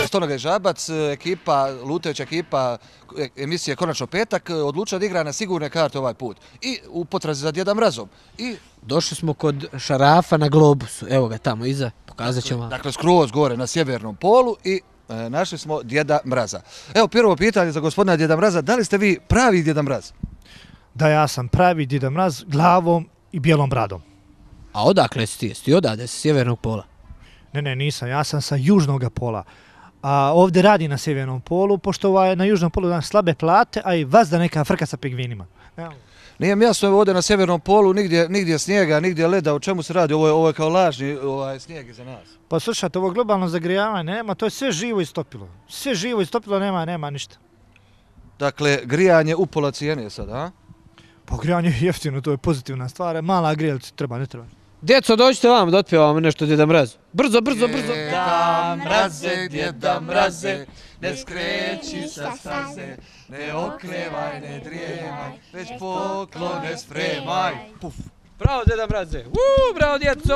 Stonoga i Žabac, lutajuća ekipa emisije Konačno petak, odlučila da igra na sigurne karte ovaj put. I u potrazi za Djeda Mrazom. I došli smo kod Šarafa na Globusu, evo ga tamo iza, pokazat ćemo vam. Dakle, skroz gore na sjevernom polu i našli smo Djeda Mraza. Evo, prvo pitanje za gospodina Djeda Mraza, da li ste vi pravi Djeda Mraz? Da, ja sam pravi Djeda Mraz, glavom i bijelom bradom. A odakle si ti? Jesi ti odade sa sjevernog pola? Ne, nisam, ja sam sa južnog pola. A ovdje radi na sjevernom polu, pošto na južnom polu danas slabe plate, a i vazda neka frka sa pingvinima. Nije mi jasno, ovdje na sjevernom polu nigdje snijega, nigdje leda, o čemu se radi? Ovo je kao lažni snijeg iza nas. Pa slušajte, ovo globalno zagrijavanje nema, to je sve živo istopilo. Sve živo istopilo, nema ništa. Dakle, grijanje u pola cijene sad, a? Pa grijanje je jeftino, to je pozitivna stvar, mala grijalica treba, ne treba. Djeco, dođite vam da otpjevamo nešto Djeda Mrazu. Brzo. Djeda Mraze, Djeda Mraze, ne skreći sa staze, ne okrevaj, ne drijemaj, već poklone spremaj. Puf. Bravo Djeda Mraze, bravo djeco!